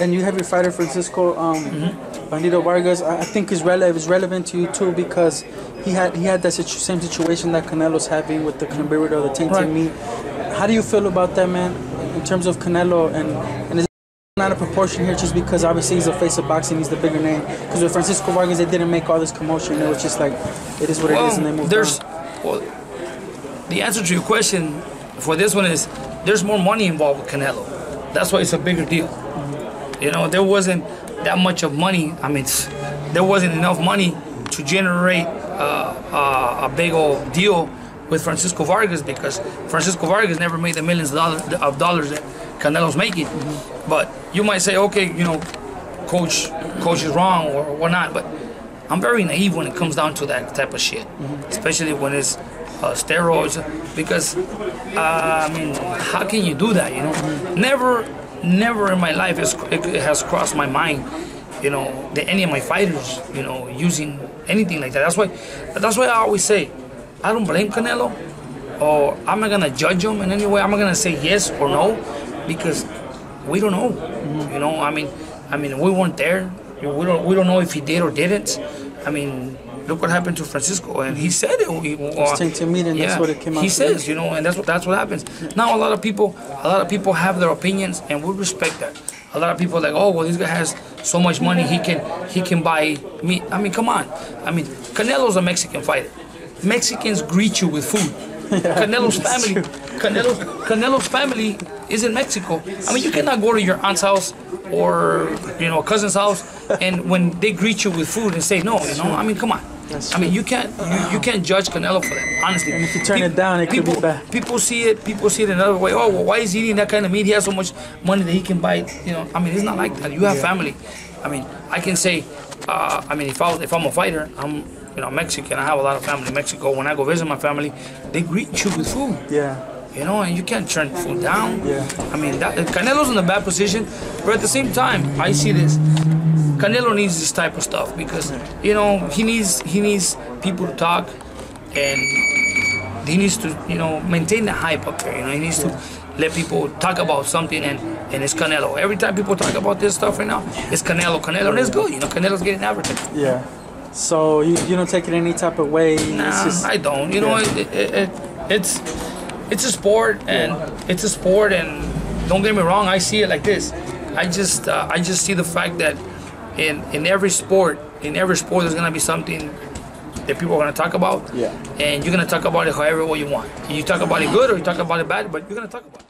And you have your fighter Francisco Bandito Vargas. I think is relevant to you too because he had that same situation that Canelo's having with the Cambirito, the tainted meat. How do you feel about that, man? In terms of Canelo and is not a proportion here just because obviously he's the face of boxing, he's the bigger name. Because with Francisco Vargas, they didn't make all this commotion. It was just like it is what it is, and they moved on. Well, the answer to your question for this one is there's more money involved with Canelo. That's why it's a bigger deal. You know, there wasn't that much of money. I mean, there wasn't enough money to generate a big old deal with Francisco Vargas because Francisco Vargas never made the millions of dollars that Canelo's making. But you might say, okay, you know, coach is wrong or whatnot. But I'm very naive when it comes down to that type of shit, especially when it's steroids. Because I mean, how can you do that? You know, never in my life it has crossed my mind, you know, that any of my fighters, you know, using anything like that. That's why I always say, I don't blame Canelo, or I'm not gonna judge him in any way. I'm not gonna say yes or no, because we don't know. You know, I mean, we weren't there. We don't know if he did or didn't. I mean, look what happened to Francisco, and he said it. That's what it came out. He says, you know, and that's what happens. Now a lot of people have their opinions, and we respect that. A lot of people are like, oh, well, this guy has so much money, he can buy meat. I mean, come on. I mean, Canelo's a Mexican fighter. Mexicans greet you with food. Canelo's family is in Mexico. I mean, you cannot go to your aunt's house or, you know, a cousin's house, and when they greet you with food and say no, you know, I mean, come on. I mean, you can't judge Canelo for that, honestly. And if you turn it down, it could be bad. People see it another way. Oh, well, why is he eating that kind of meat? He has so much money that he can buy. You know, I mean, it's not like that. You have family. I mean, I can say, I mean, if I'm a fighter, I'm, you know, Mexican. I have a lot of family in Mexico. When I go visit my family, they greet you with food. Yeah. You know, and you can't turn food down. Yeah. I mean, Canelo's in a bad position, but at the same time, I see this. Canelo needs this type of stuff because, you know, he needs people to talk, and he needs to, you know, maintain the hype up there. You know, he needs to let people talk about something, and it's Canelo. Every time people talk about this stuff right now, it's Canelo, and it's good. You know, Canelo's getting advertised. Yeah. So you don't take it any type of way? Nah, I don't. You know, it's a sport, and it's a sport, and don't get me wrong, I see it like this. I just see the fact that in every sport, there's gonna be something that people are gonna talk about. Yeah. And you're gonna talk about it however way you want. You talk about it good or you talk about it bad, but you're gonna talk about it.